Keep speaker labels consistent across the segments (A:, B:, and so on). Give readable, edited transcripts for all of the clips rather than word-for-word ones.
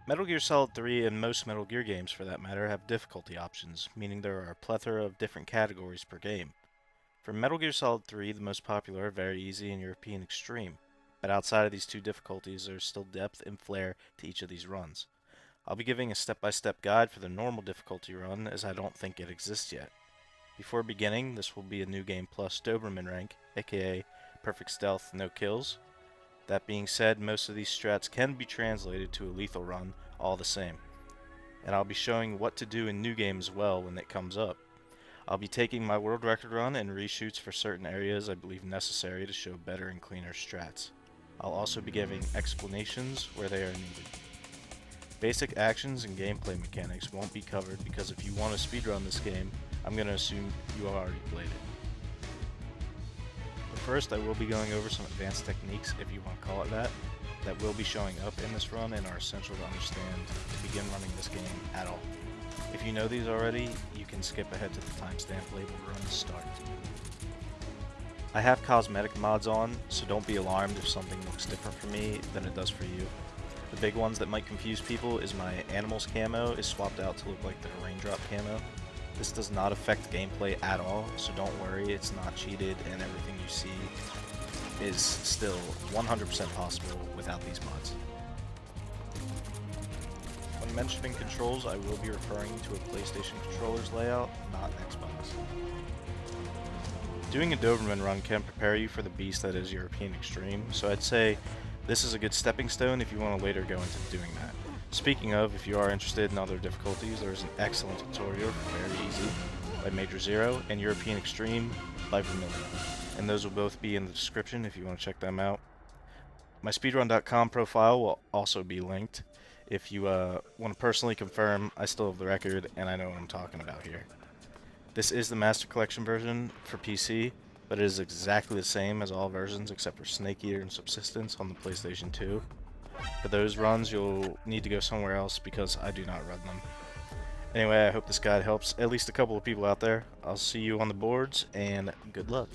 A: Metal Gear Solid 3 and most Metal Gear games for that matter have difficulty options, meaning there are a plethora of different categories per game. For Metal Gear Solid 3, the most popular are Very Easy and European Extreme, but outside of these two difficulties, there's still depth and flair to each of these runs. I'll be giving a step-by-step guide for the normal difficulty run, as I don't think it exists yet. Before beginning, this will be a New Game Plus Doberman rank, aka Perfect Stealth, No Kills. That being said, most of these strats can be translated to a lethal run all the same, and I'll be showing what to do in New Game as well when it comes up. I'll be taking my world record run and reshoots for certain areas I believe necessary to show better and cleaner strats. I'll also be giving explanations where they are needed. Basic actions and gameplay mechanics won't be covered because if you want to speedrun this game, I'm going to assume you have already played it. But first, I will be going over some advanced techniques, if you want to call it that will be showing up in this run and are essential to understand to begin running this game at all. If you know these already, you can skip ahead to the timestamp labeled Run Start. I have cosmetic mods on, so don't be alarmed if something looks different for me than it does for you. The big ones that might confuse people is my animals camo is swapped out to look like the raindrop camo. This does not affect gameplay at all, so don't worry, it's not cheated and everything you see is still 100% possible without these mods. When mentioning controls, I will be referring to a PlayStation controller's layout, not Xbox. Doing a Doberman run can prepare you for the beast that is European Extreme, so I'd say this is a good stepping stone if you want to later go into doing that. Speaking of, if you are interested in other difficulties, there is an excellent tutorial for Very Easy by Major Zero and European Extreme by Vermilion, and those will both be in the description if you want to check them out. My speedrun.com profile will also be linked if you want to personally confirm I still have the record and I know what I'm talking about here. This is the Master Collection version for PC, but it is exactly the same as all versions except for Snake Eater and Subsistence on the PlayStation 2. For those runs, you'll need to go somewhere else because I do not run them. Anyway, I hope this guide helps at least a couple of people out there. I'll see you on the boards, and good luck.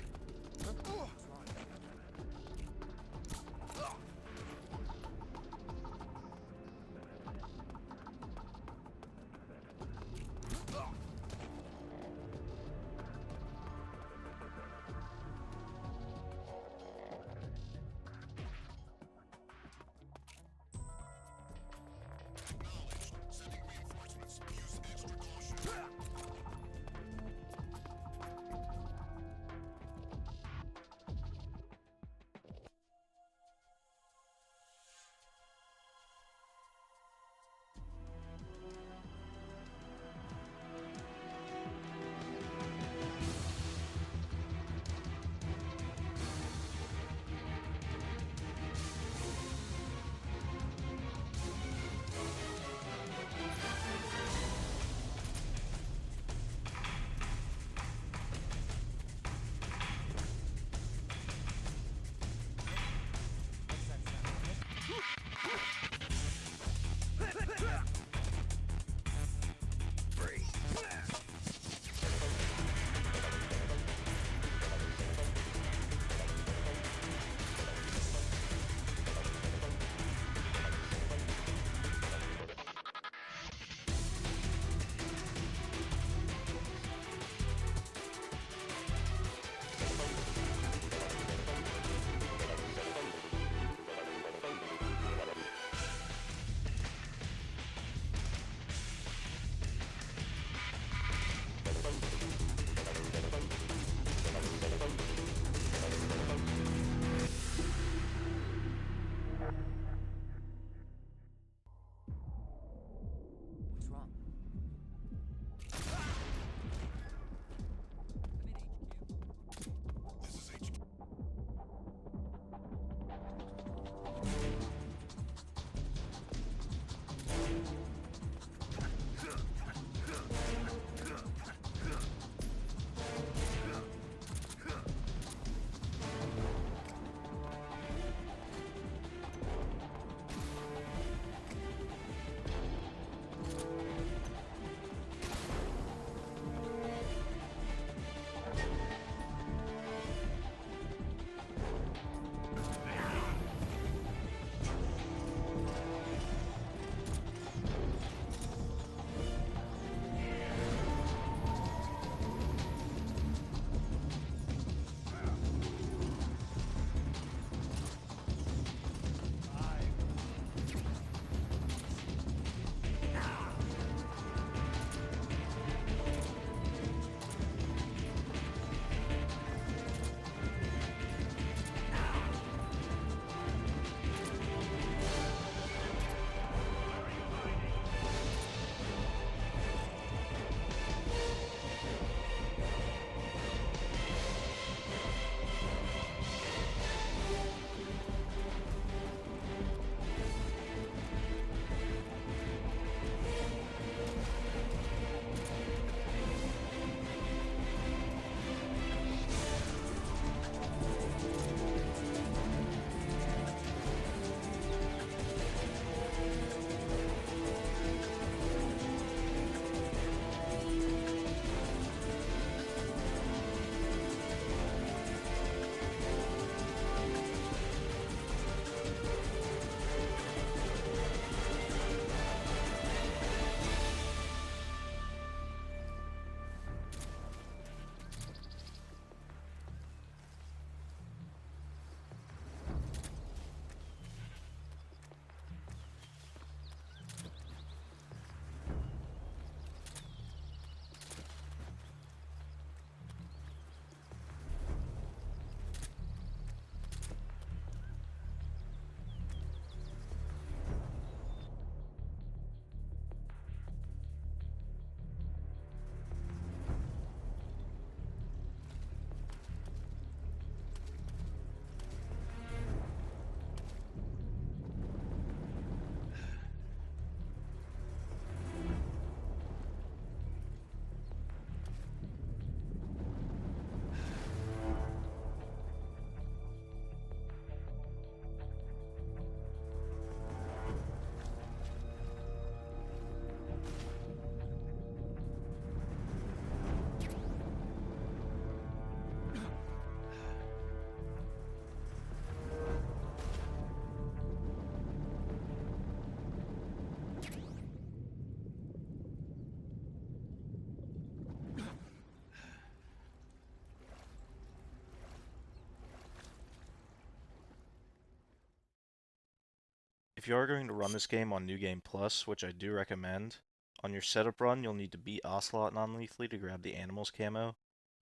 A: If you are going to run this game on New Game Plus, which I do recommend, on your setup run you'll need to beat Ocelot non-lethally to grab the animals camo,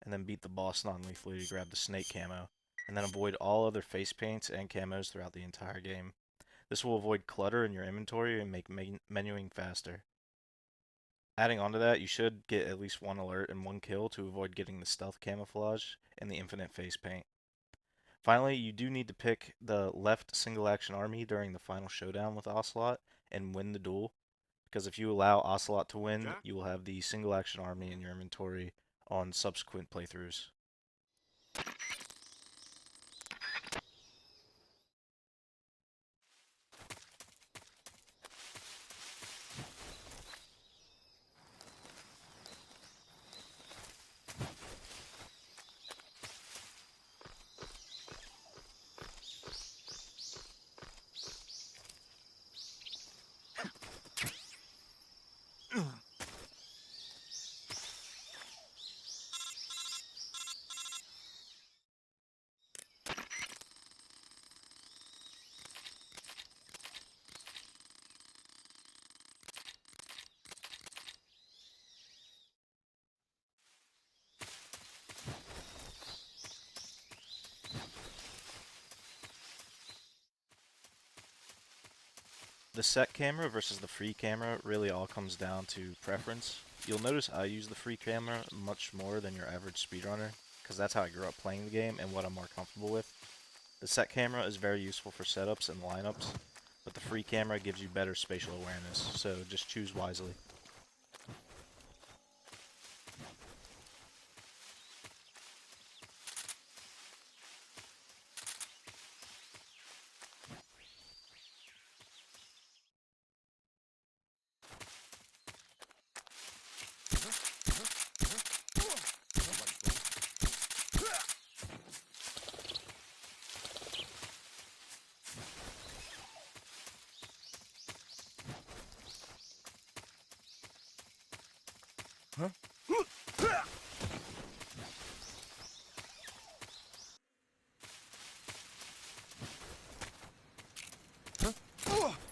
A: and then beat the boss non-lethally to grab the snake camo, and then avoid all other face paints and camos throughout the entire game. This will avoid clutter in your inventory and make menuing faster. Adding on to that, you should get at least one alert and one kill to avoid getting the stealth camouflage and the infinite face paint. Finally, you do need to pick the left single action army during the final showdown with Ocelot and win the duel, because if you allow Ocelot to win, you will have the single action army in your inventory on subsequent playthroughs. The set camera versus the free camera really all comes down to preference. You'll notice I use the free camera much more than your average speedrunner, because that's how I grew up playing the game and what I'm more comfortable with. The set camera is very useful for setups and lineups, but the free camera gives you better spatial awareness, so just choose wisely.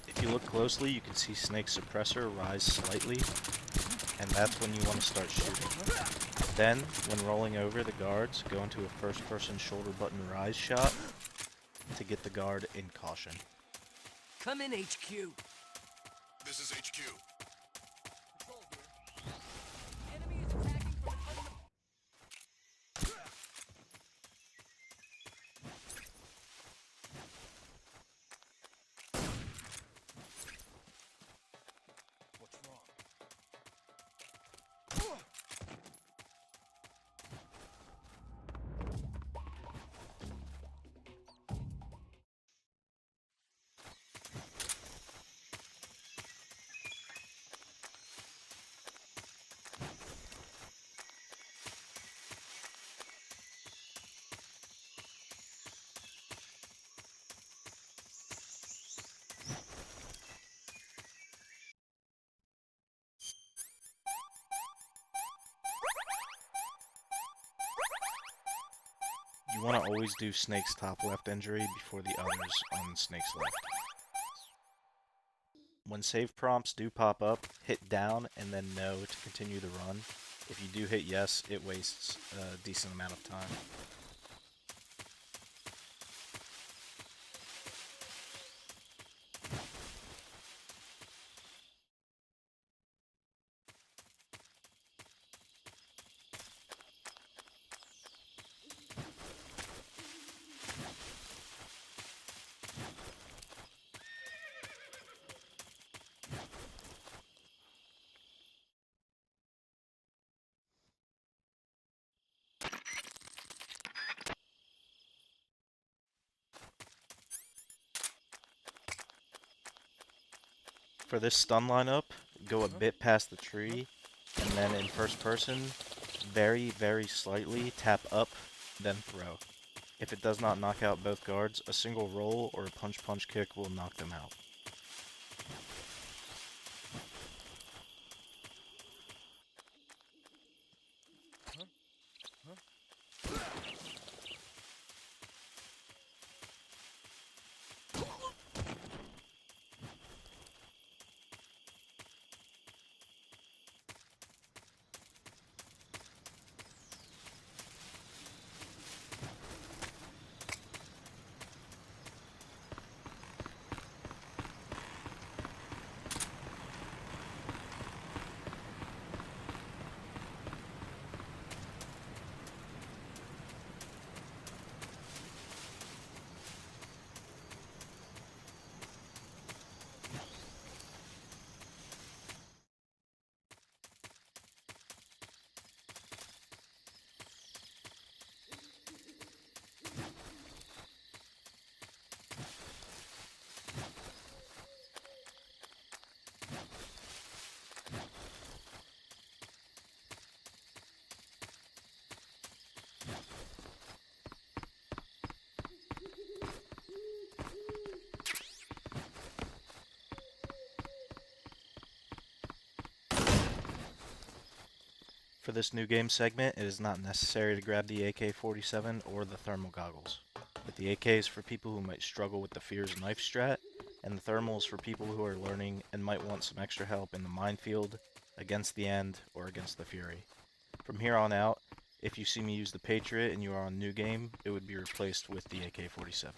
A: If you look closely, you can see Snake's suppressor rise slightly, and that's when you want to start shooting. Then, when rolling over the guards, go into a first-person shoulder button rise shot to get the guard in caution.
B: Come in, HQ.
C: This is HQ.
B: Control here. Enemy is attacking from an unknown.
C: What's wrong?
A: You want to always do Snake's top left injury before the others on Snake's left. When save prompts do pop up, hit down and then no to continue the run. If you do hit yes, it wastes a decent amount of time. For this stun lineup, go a bit past the tree, and then in first person, very, very slightly tap up, then throw. If it does not knock out both guards, a single roll or a punch kick will knock them out. For this new game segment, it is not necessary to grab the AK-47 or the thermal goggles. But the AK is for people who might struggle with the Fear's knife strat, and the thermal is for people who are learning and might want some extra help in the minefield, against the end, or against the Fury. From here on out, if you see me use the Patriot and you are on new game, it would be replaced with the AK-47.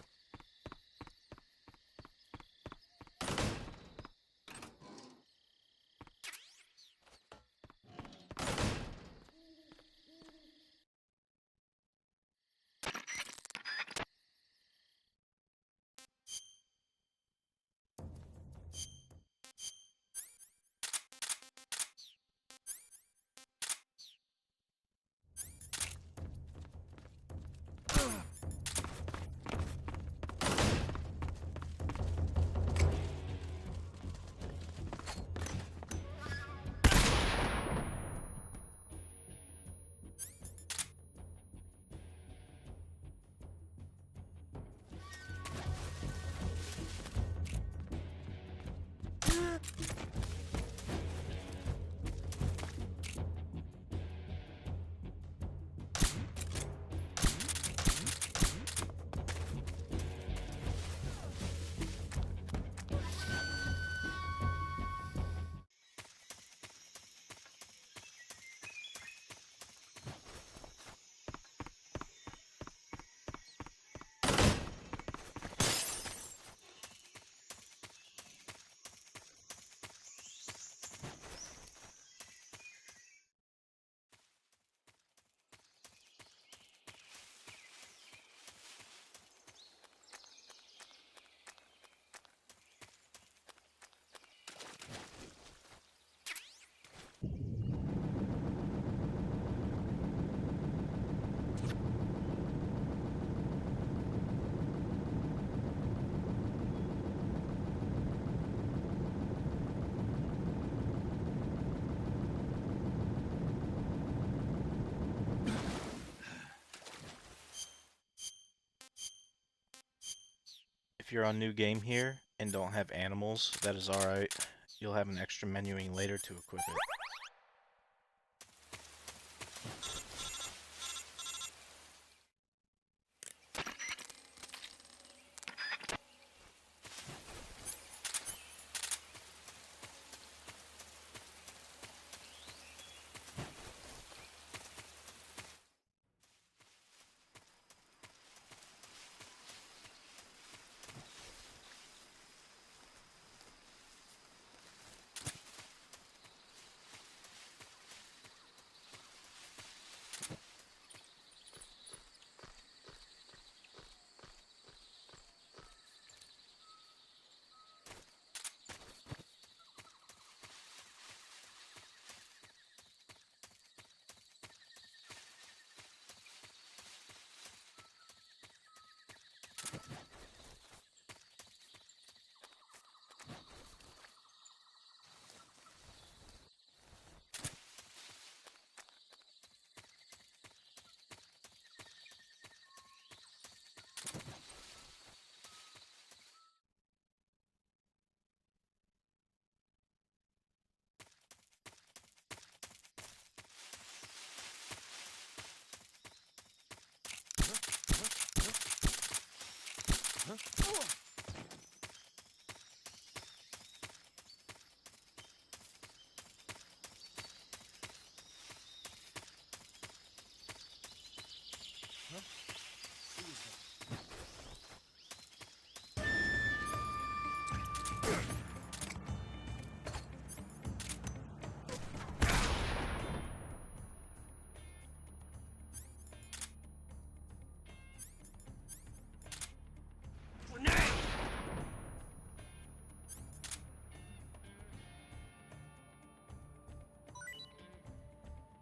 A: If you're on new game here and don't have animals, that is alright. You'll have an extra menuing later to equip it.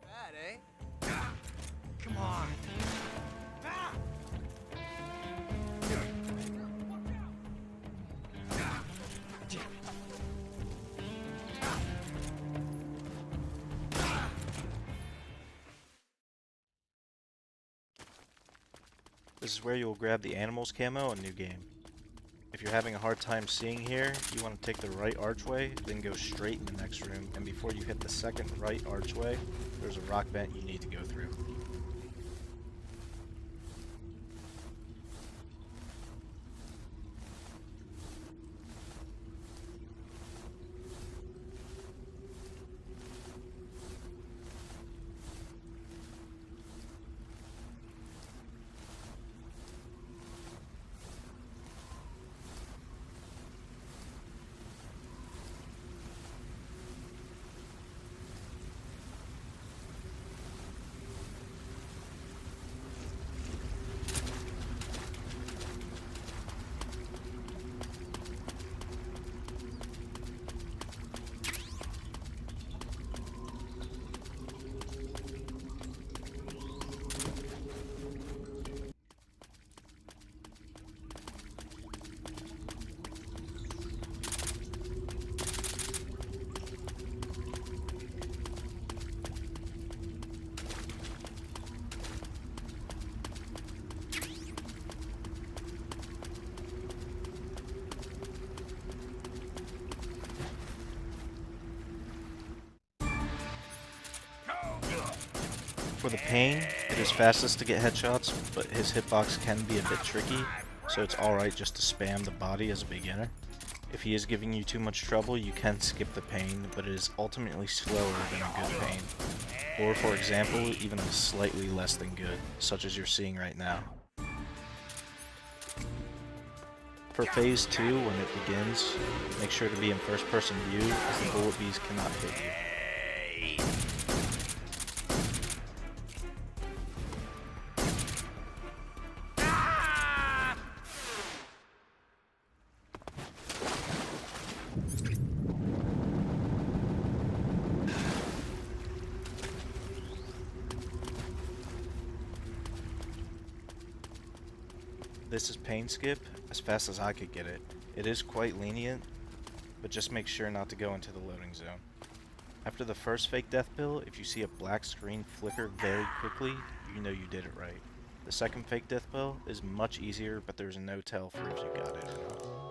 B: Bad, eh? Come on.
A: This is where you will grab the animals camo in new game. If you're having a hard time seeing here, you want to take the right archway, then go straight in the next room, and before you hit the second right archway, there's a rock vent you need to go through. For the pain, it is fastest to get headshots, but his hitbox can be a bit tricky, so it's alright just to spam the body as a beginner. If he is giving you too much trouble, you can skip the pain, but it is ultimately slower than a good pain. Or for example, even slightly less than good, such as you're seeing right now. For phase 2, when it begins, make sure to be in first person view, as the bullet bees cannot hit you. This is pain skip, as fast as I could get it. It is quite lenient, but just make sure not to go into the loading zone. After the first fake death pill, if you see a black screen flicker very quickly, you know you did it right. The second fake death pill is much easier, but there's no tell for if you got it or not.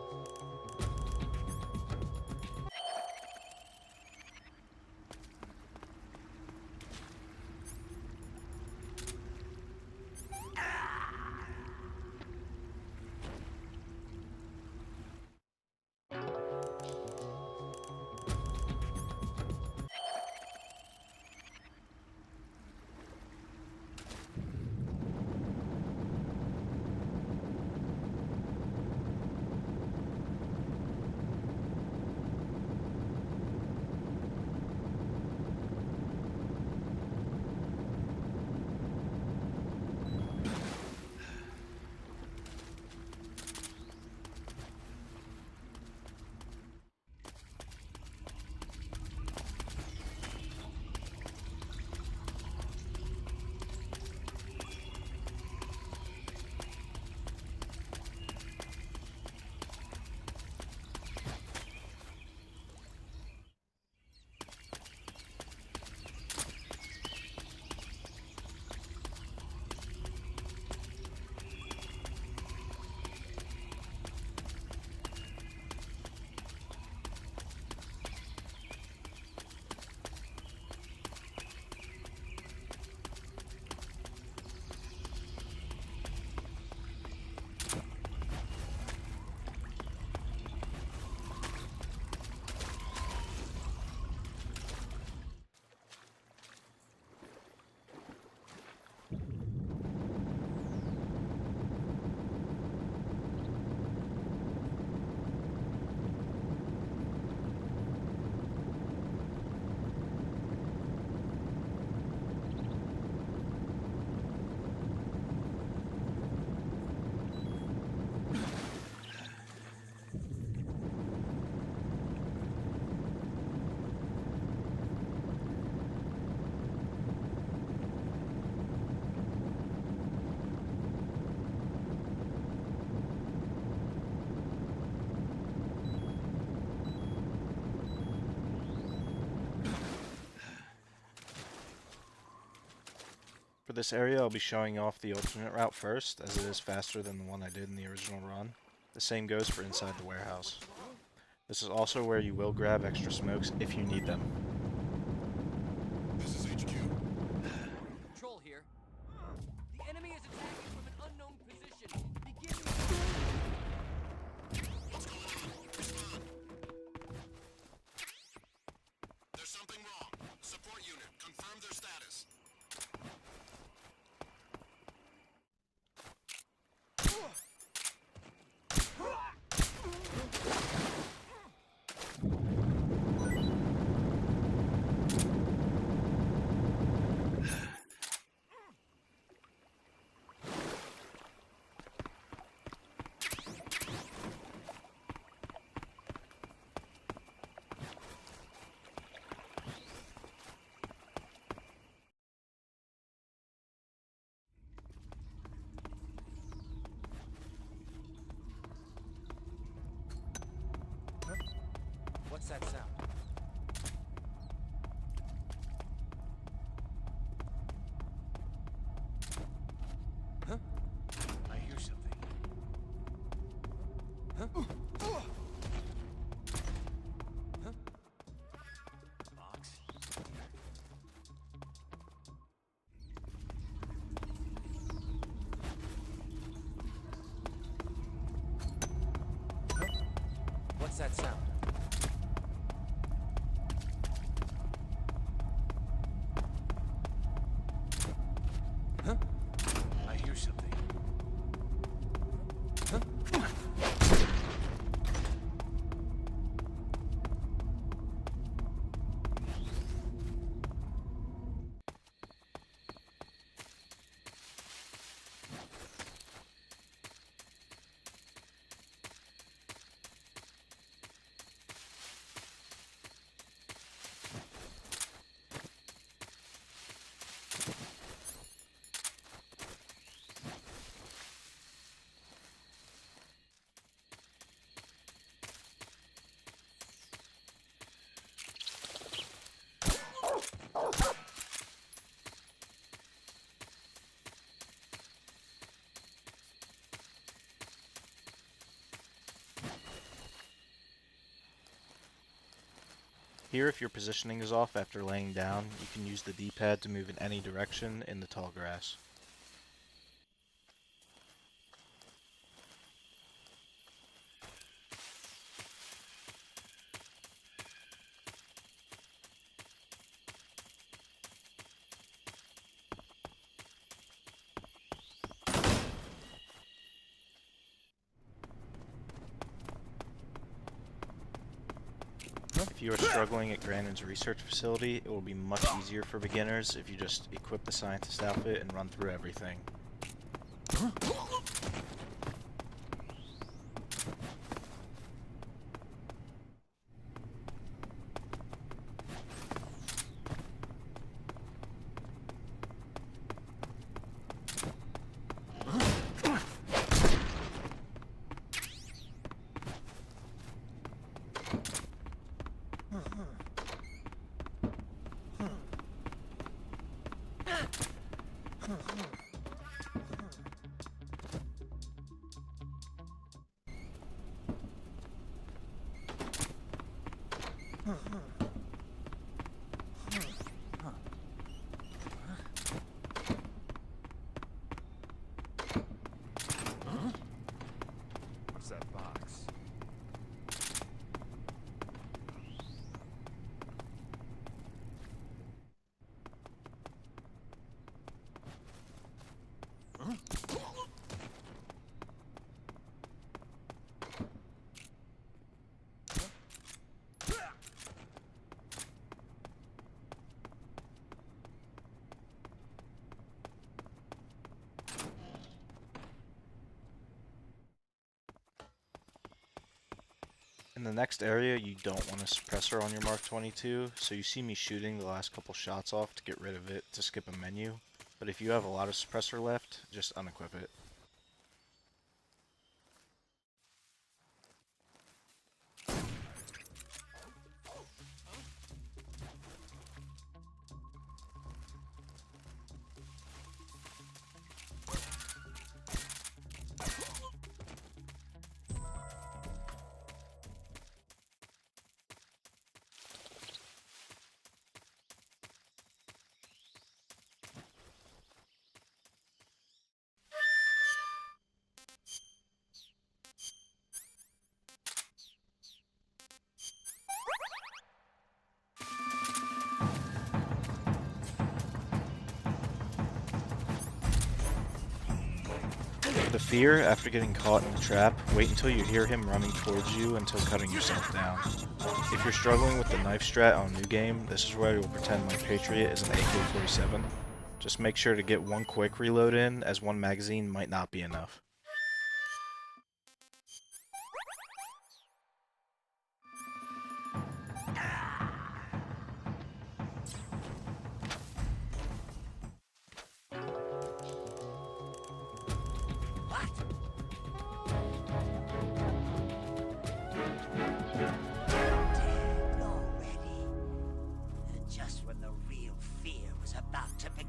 A: For this area, I'll be showing off the alternate route first, as it is faster than the one I did in the original run. The same goes for inside the warehouse. This is also where you will grab extra smokes if you need them.
C: This is HQ.
B: Control here. The enemy is attacking from an unknown position. Begin.
C: What's going on? Respond. There's something wrong. Support unit, confirm their status.
B: What's that sound? Huh? I hear something. Huh? Huh? Box? Huh? What's that sound? Huh? I hear something. Huh?
A: Here, if your positioning is off after laying down, you can use the D-pad to move in any direction in the tall grass. If you are struggling at Granin's research facility, it will be much easier for beginners if you just equip the scientist outfit and run through everything.
B: What's that box?
A: In the next area, you don't want a suppressor on your Mark 22, so you see me shooting the last couple shots off to get rid of it to skip a menu, but if you have a lot of suppressor left, just unequip it. The fear after getting caught in the trap, wait until you hear him running towards you until cutting yourself down. If you're struggling with the knife strat on a new game, this is where you'll pretend my Patriot is an AK-47. Just make sure to get one quick reload in, as one magazine might not be enough.
D: Dead already. Just when the real fear was about to begin.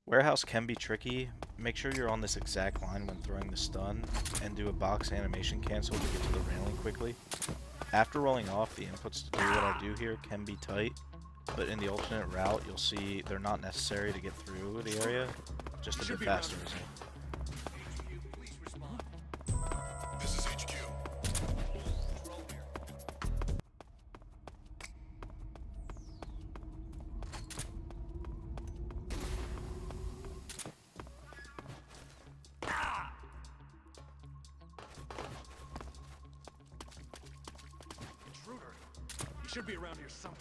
A: Warehouse can be tricky. Make sure you're on this exact line when throwing the stun, and do a box animation cancel to get to the railing quickly. After rolling off, the inputs to do what I do here can be tight, but in the alternate route, you'll see they're not necessary to get through the area, just a bit faster is all.
B: HQ, please respond.
C: This is HQ.
B: Control here. Intruder. He should be around here somewhere.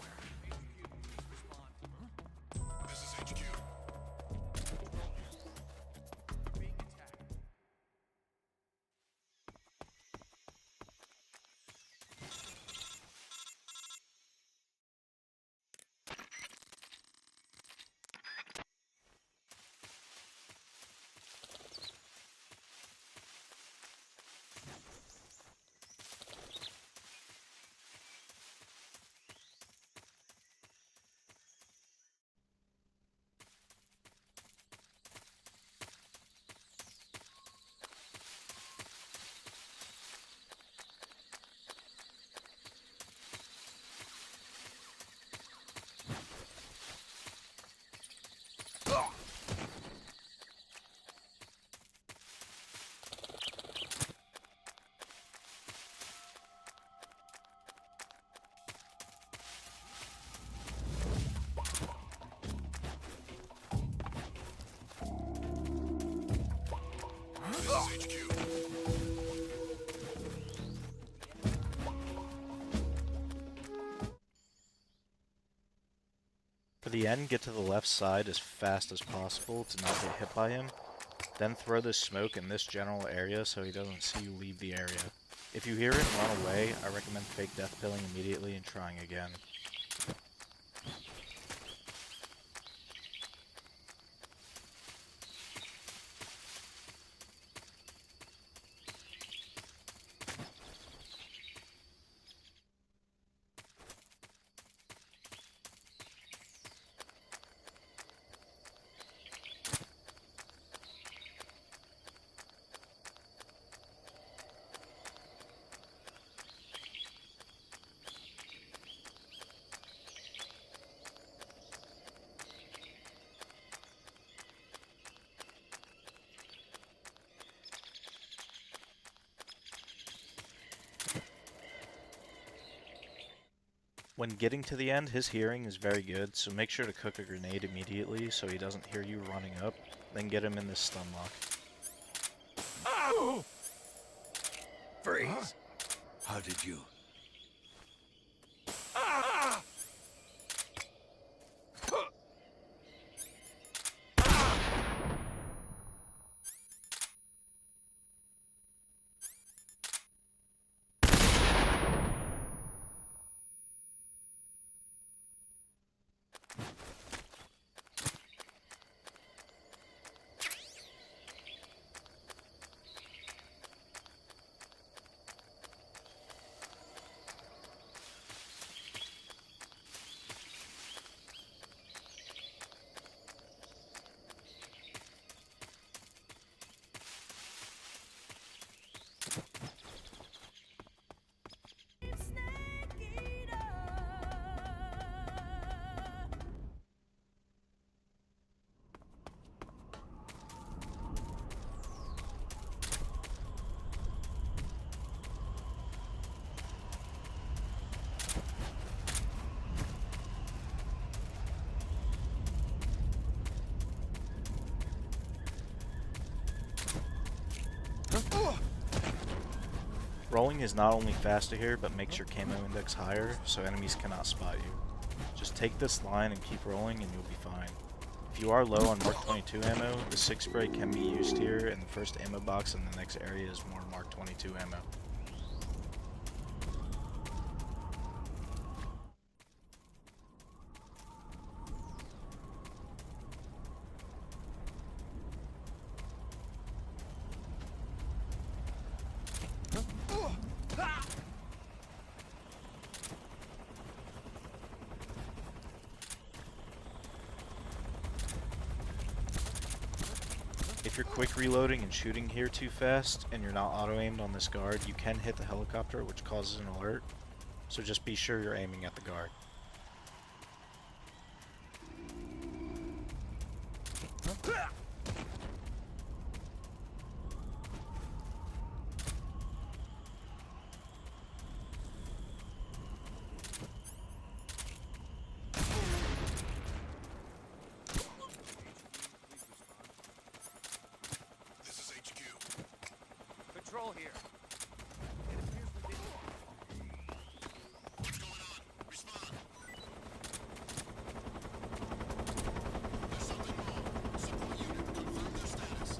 B: HQ, please respond.
C: This is HQ.
B: We're being attacked.
C: This is HQ.
A: For the end, get to the left side as fast as possible to not get hit by him. Then throw this smoke in this general area so he doesn't see you leave the area. If you hear him run away, I recommend fake death pilling immediately and trying again. When getting to the end, his hearing is very good, so make sure to cook a grenade immediately so he doesn't hear you running up, then get him in this stun lock.
E: Freeze! How did you?
A: Rolling is not only faster here, but makes your camo index higher, so enemies cannot spot you. Just take this line and keep rolling and you'll be fine. If you are low on Mark 22 ammo, the 6 spray can be used here, and the first ammo box in the next area is more Mark 22 ammo. If you're quick reloading and shooting here too fast, and you're not auto-aimed on this guard, you can hit the helicopter, which causes an alert, so just be sure you're aiming at the guard.
C: This is HQ.
B: Patrol here. It appears we've been...
C: What's going on? Respond. There's something wrong. Support unit, confirm their status.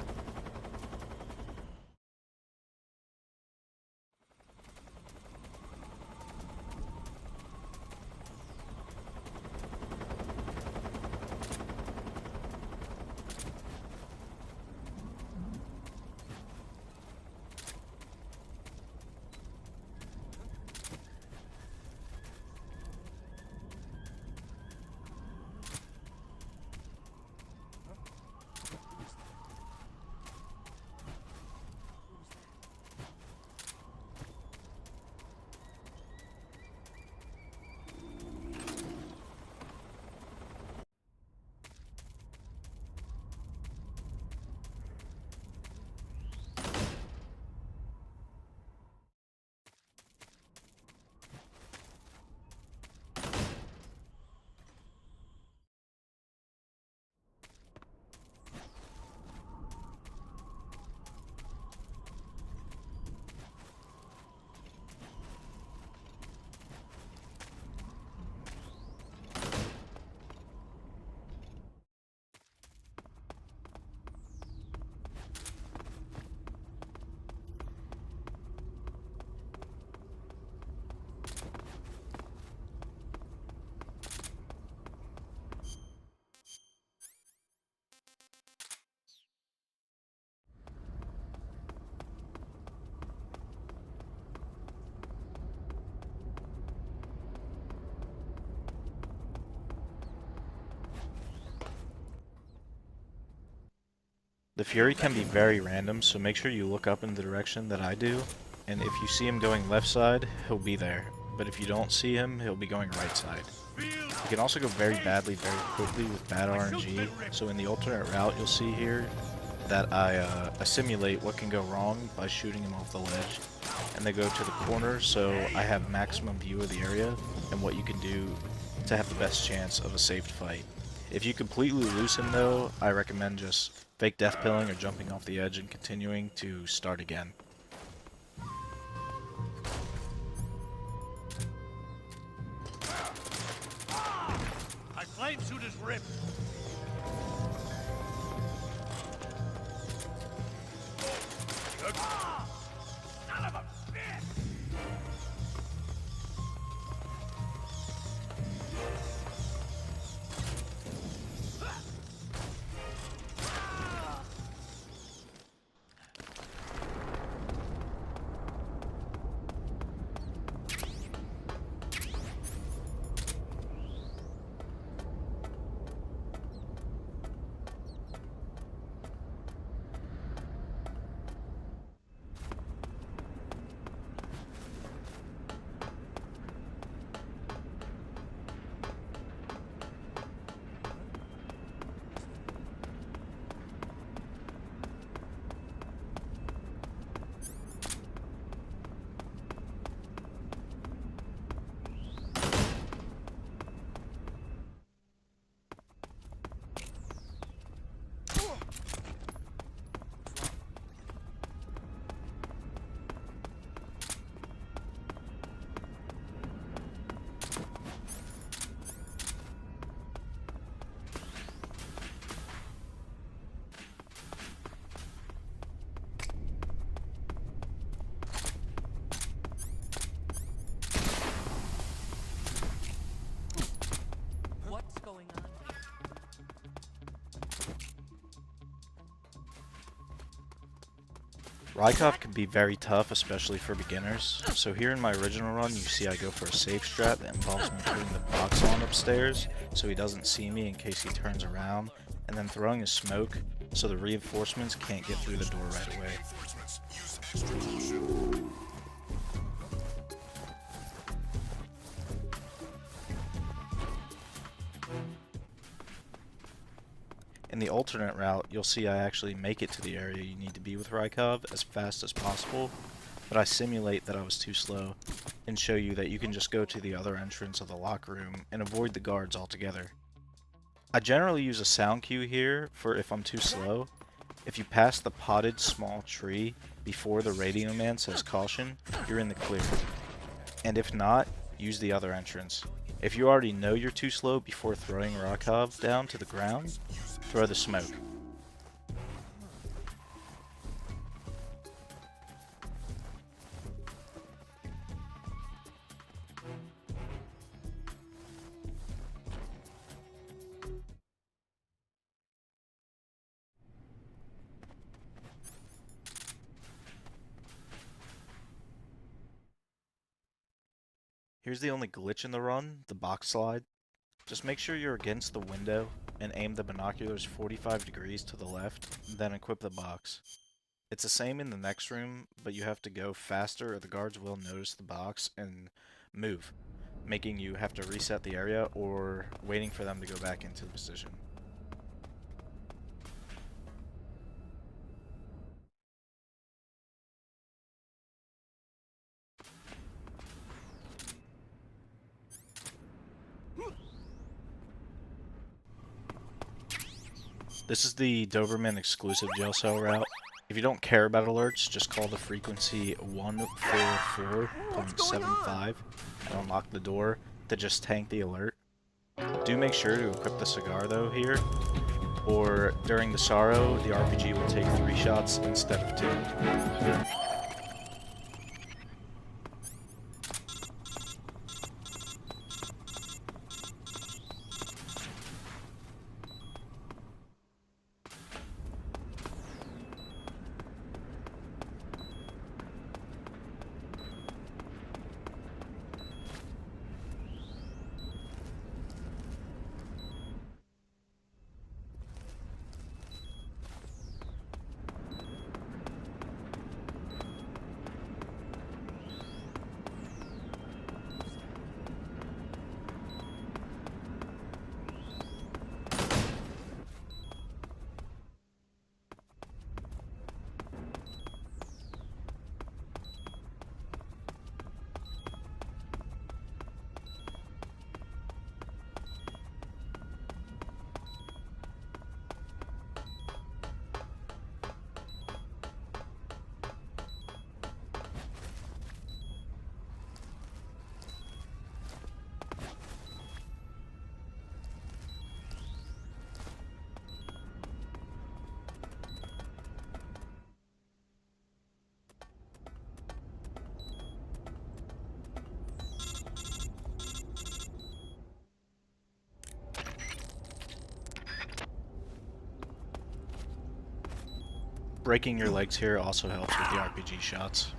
A: The Fury can be very random, so make sure you look up in the direction that I do, and if you see him going left side, he'll be there, but if you don't see him, he'll be going right side. He can also go very badly very quickly with bad RNG, so in the alternate route you'll see here that I simulate what can go wrong by shooting him off the ledge, and they go to the corner so I have maximum view of the area and what you can do to have the best chance of a safe fight. If you completely lose him though, I recommend just fake death pilling or jumping off the edge and continuing to start again.
E: My flame suit is ripped. Son of a bitch!
A: Rykov can be very tough, especially for beginners. So here in my original run, you see I go for a safe strat that involves me putting the box on upstairs so he doesn't see me in case he turns around, and then throwing a smoke so the reinforcements can't get through the door right away.
C: Reinforcements. Use extra caution.
A: In the alternate route, you'll see I actually make it to the area you need to be with Rykov as fast as possible, but I simulate that I was too slow and show you that you can just go to the other entrance of the locker room and avoid the guards altogether. I generally use a sound cue here for if I'm too slow. If you pass the potted small tree before the radio man says caution, you're in the clear. And if not, use the other entrance. If you already know you're too slow before throwing Rykov down to the ground, throw the smoke. Here's the only glitch in the run, the box slide. Just make sure you're against the window and aim the binoculars 45 degrees to the left, then equip the box. It's the same in the next room, but you have to go faster or the guards will notice the box and move, making you have to reset the area or waiting for them to go back into the position. This is the Doberman exclusive jail cell route. If you don't care about alerts, just call the frequency 144.75 and unlock the door to just tank the alert. Do make sure to equip the cigar though here, or during the sorrow, the RPG will take 3 shots instead of 2. Breaking your legs here also helps with the RPG shots.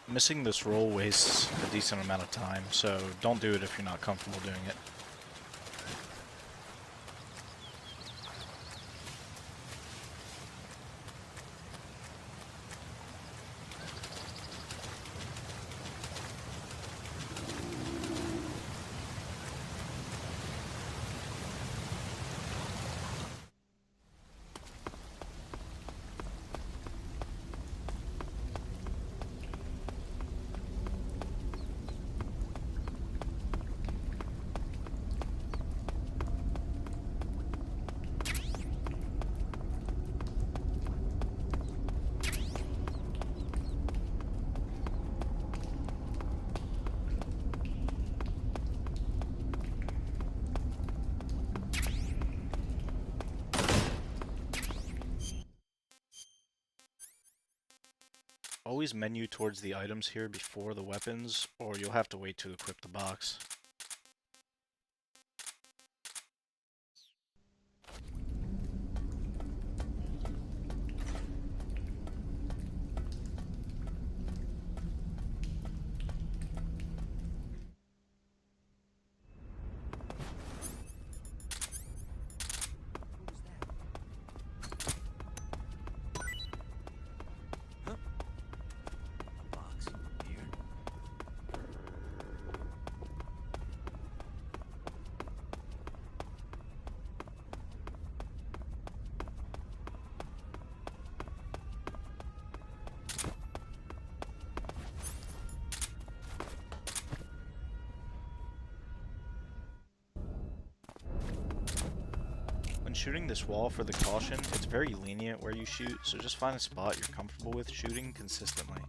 A: Missing this roll wastes a decent amount of time, so don't do it if you're not comfortable doing it. Always menu towards the items here before the weapons, or you'll have to wait to equip the box.
B: A box here.
A: When shooting this wall for the caution, it's very lenient where you shoot, so just find a spot you're comfortable with shooting consistently.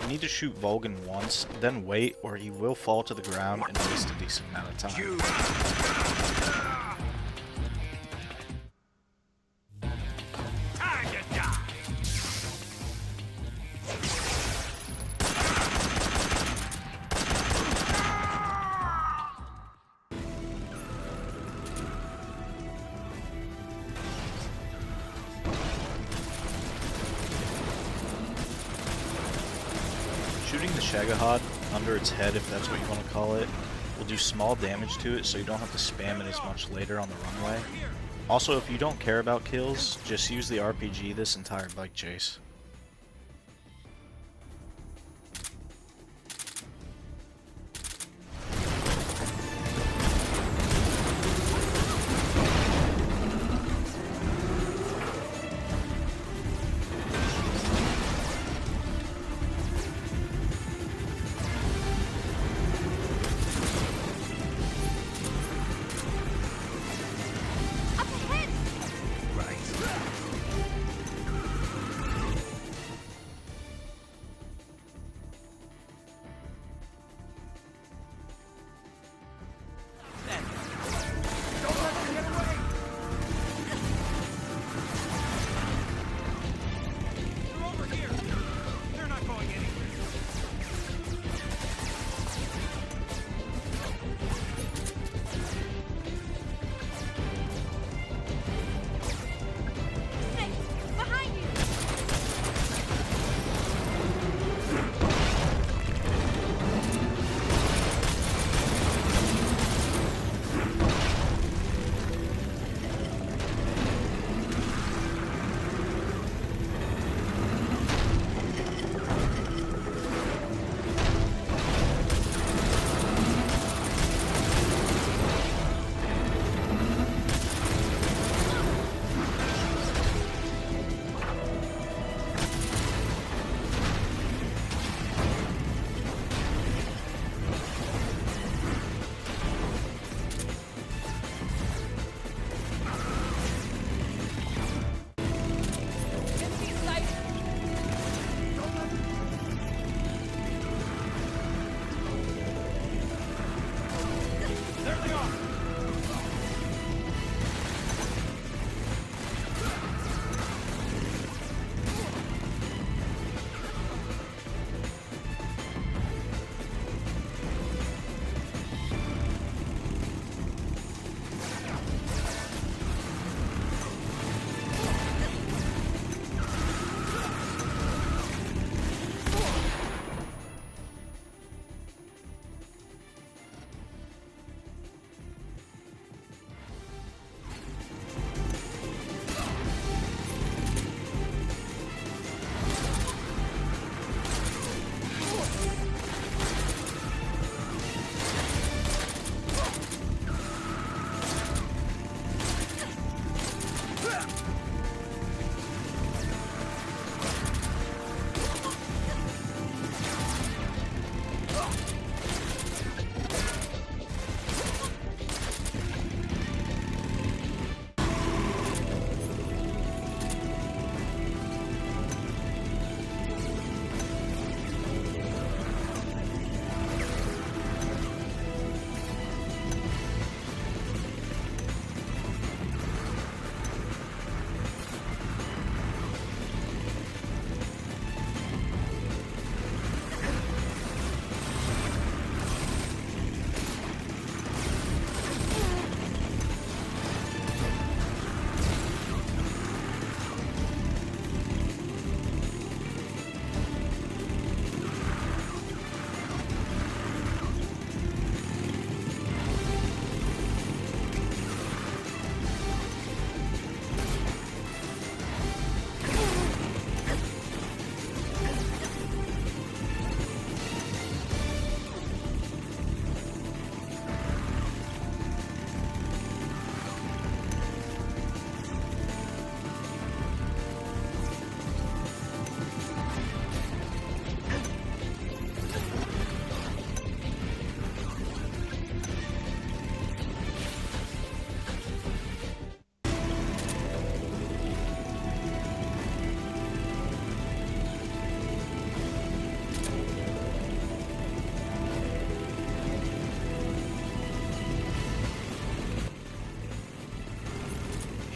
A: You need to shoot Volgin once, then wait, or he will fall to the ground and waste a decent amount of time.
E: Time to die!
A: Shooting the Shagohod under its head, if that's what you want to call it, will do small damage to it, so you don't have to spam it as much later on the runway. Also, if you don't care about kills, just use the RPG this entire bike chase.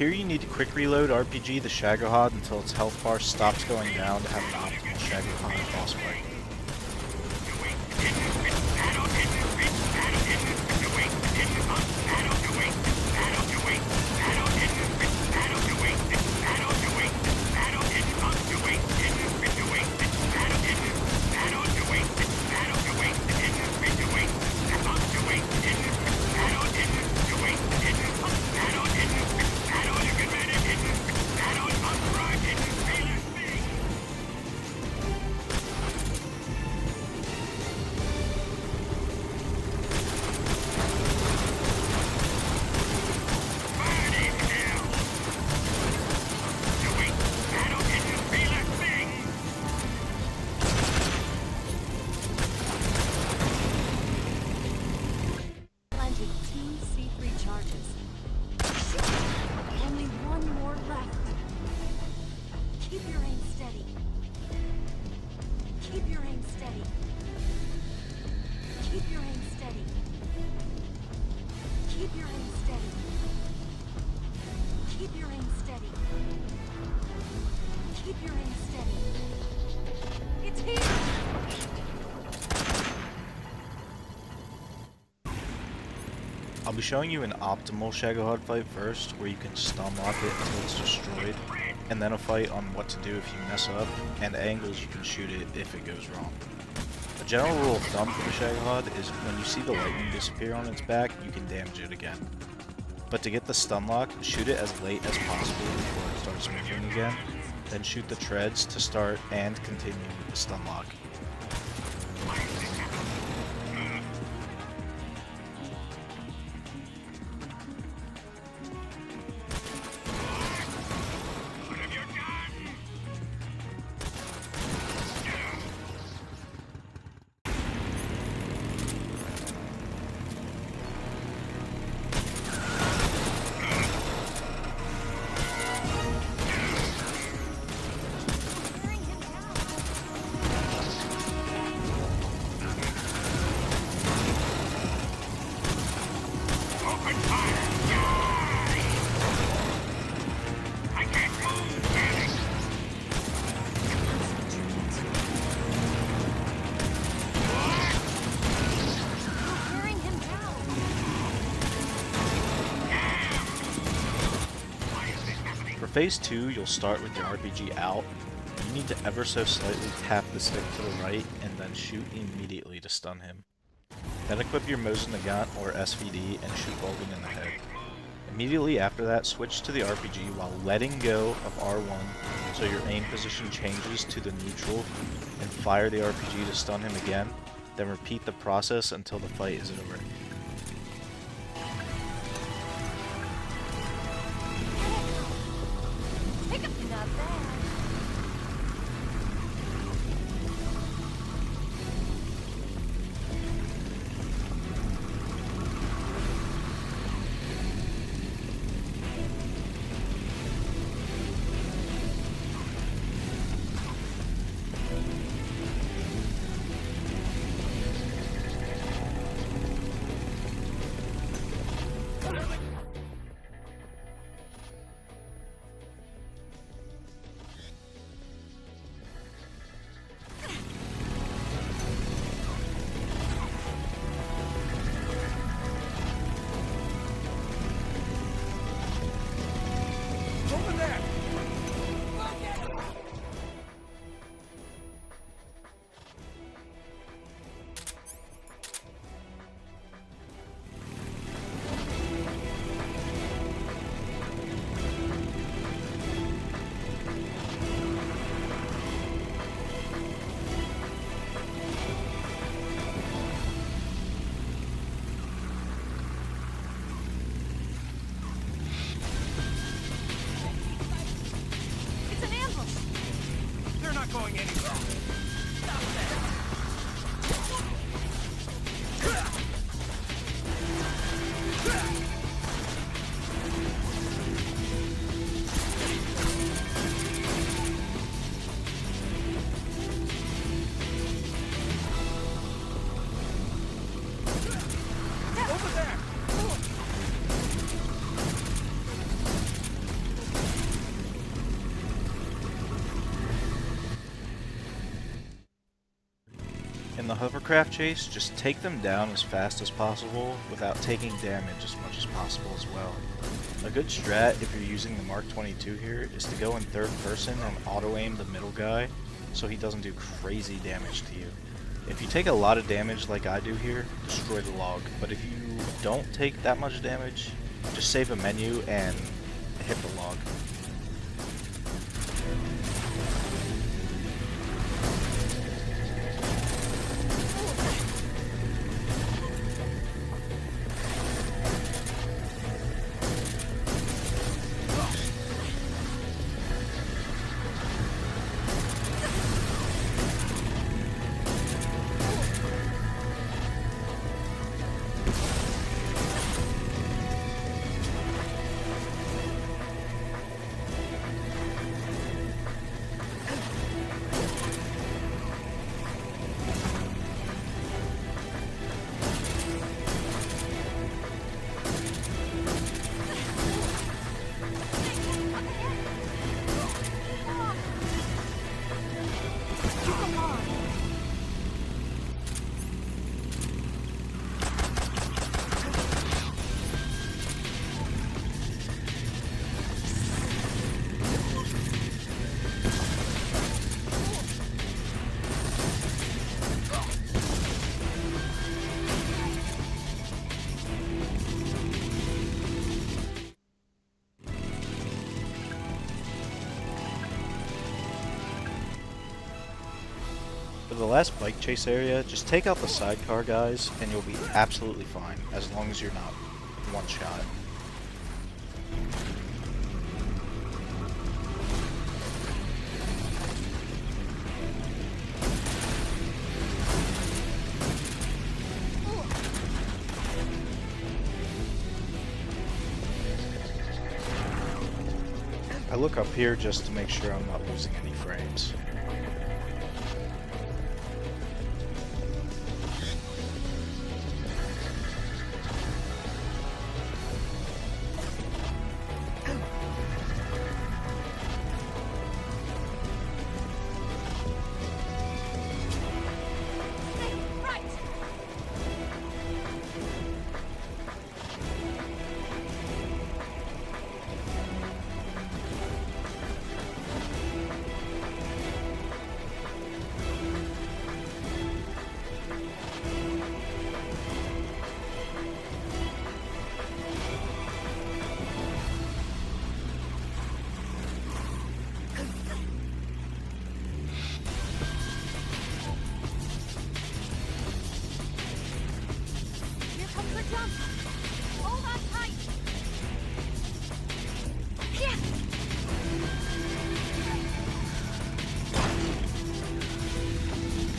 A: Here you need to quick reload RPG the Shagohod until its health bar stops going down to have an optimal Shagohod boss fight. I'll be showing you an optimal Shagohod fight first, where you can stun lock it until it's destroyed, and then a fight on what to do if you mess up, and angles you can shoot it if it goes wrong. A general rule of thumb for the Shagohod is when you see the lightning disappear on its back, you can damage it again. But to get the stun lock, shoot it as late as possible before it starts moving again, then shoot the treads to start and continue with the stun lock. phase 2, you'll start with your RPG out. You need to ever so slightly tap the stick to the right and then shoot immediately to stun him. Then equip your Mosin Nagant or SVD and shoot Volgin in the head. Immediately after that, switch to the RPG while letting go of R1 so your aim position changes to the neutral, and fire the RPG to stun him again, then repeat the process until the fight is over.
F: Not bad.
E: Over there!
F: It's an ambush.
E: They're not going anywhere. Stop that! Over there!
A: In the hovercraft chase, just take them down as fast as possible without taking damage as much as possible as well. A good strat if you're using the Mark 22 here is to go in third person and auto-aim the middle guy so he doesn't do crazy damage to you. If you take a lot of damage like I do here, destroy the log, but if you don't take that much damage, just save a menu and hit the log. For the last bike chase area, just take out the sidecar guys and you'll be absolutely fine, as long as you're not one shot. I look up here just to make sure I'm not losing any frames.
F: Jump! Hold on tight! Yeah!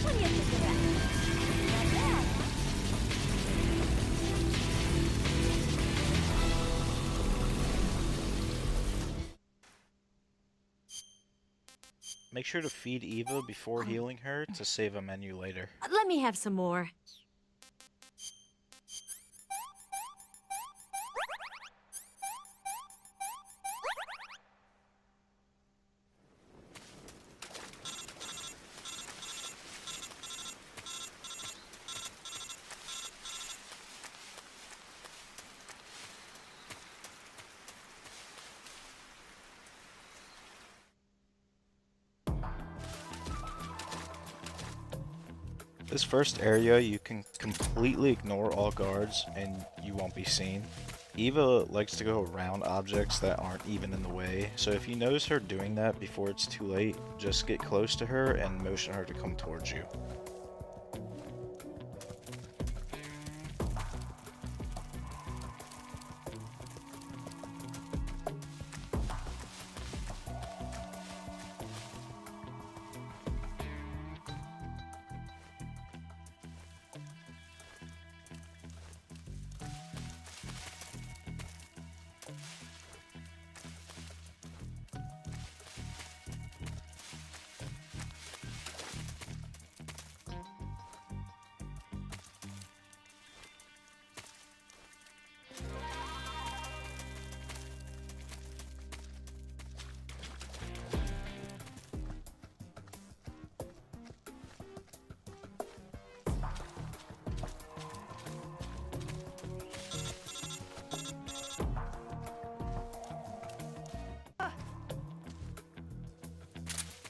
F: What do you think of that? Not bad.
A: Make sure to feed Eva before healing her to save a menu later.
F: Let me have some more.
A: This first area, you can completely ignore all guards and you won't be seen. Eva likes to go around objects that aren't even in the way, so if you notice her doing that before it's too late, just get close to her and motion her to come towards you.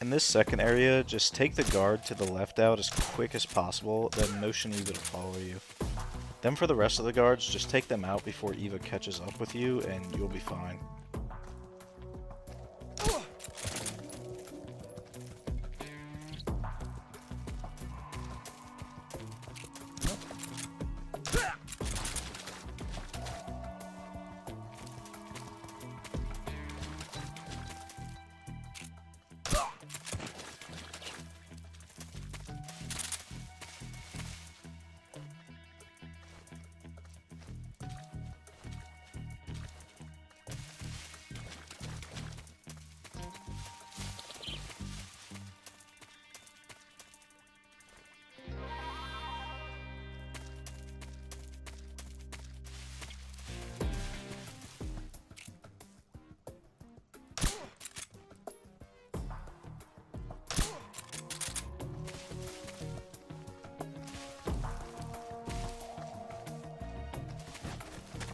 A: In this second area, just take the guard to the left out as quick as possible, then motion Eva to follow you. Then for the rest of the guards, just take them out before Eva catches up with you and you'll be fine.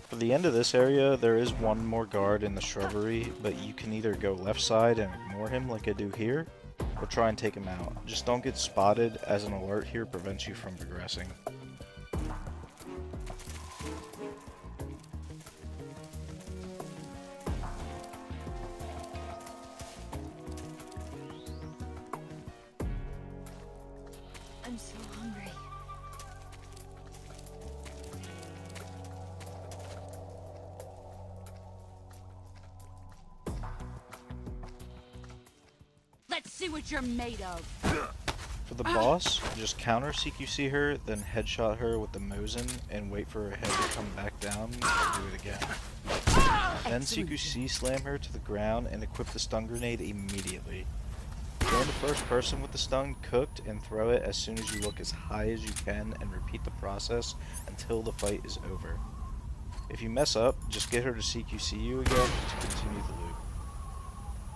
A: For the end of this area, there is one more guard in the shrubbery, but you can either go left side and ignore him like I do here, or try and take him out. Just don't get spotted, as an alert here prevents you from progressing.
F: I'm so hungry.
G: Let's see what you're made of.
A: For the boss, just counter CQC her, then headshot her with the Mosin, and wait for her head to come back down, and do it again. Then CQC slam her to the ground and equip the stun grenade immediately. Join the first person with the stun cooked and throw it as soon as you look as high as you can and repeat the process until the fight is over. If you mess up, just get her to CQC you again to continue the loop.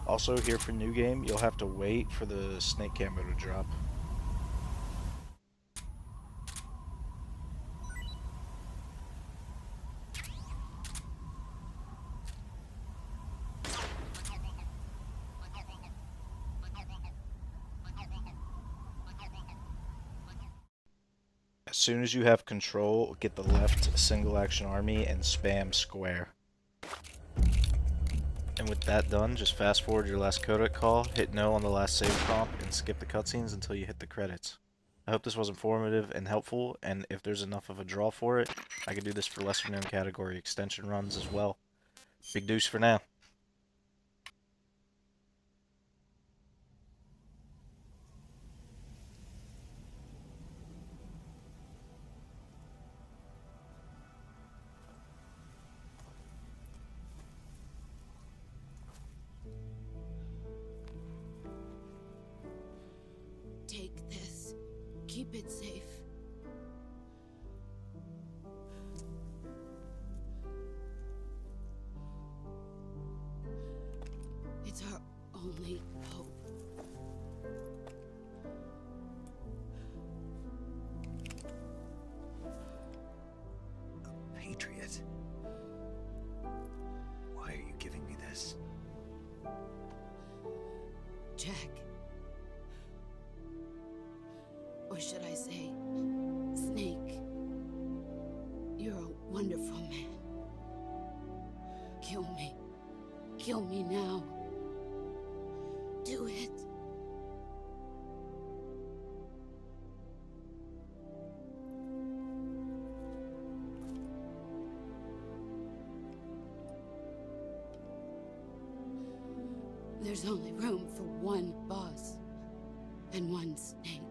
A: Also, here for new game, you'll have to wait for the snake camo to drop. As soon as you have control, get the left single action army and spam square. And with that done, just fast forward your last codec call, hit no on the last save prompt, and skip the cutscenes until you hit the credits. I hope this was informative and helpful, and if there's enough of a draw for it, I could do this for lesser known category extension runs as well. Big deuce for now.
G: Take this. Keep it safe. It's our only hope.
H: A patriot? Why are you giving me this?
G: Jack. Or should I say, Snake? You're a wonderful man. Kill me. Kill me now. Do it. There's only room for one boss and one Snake.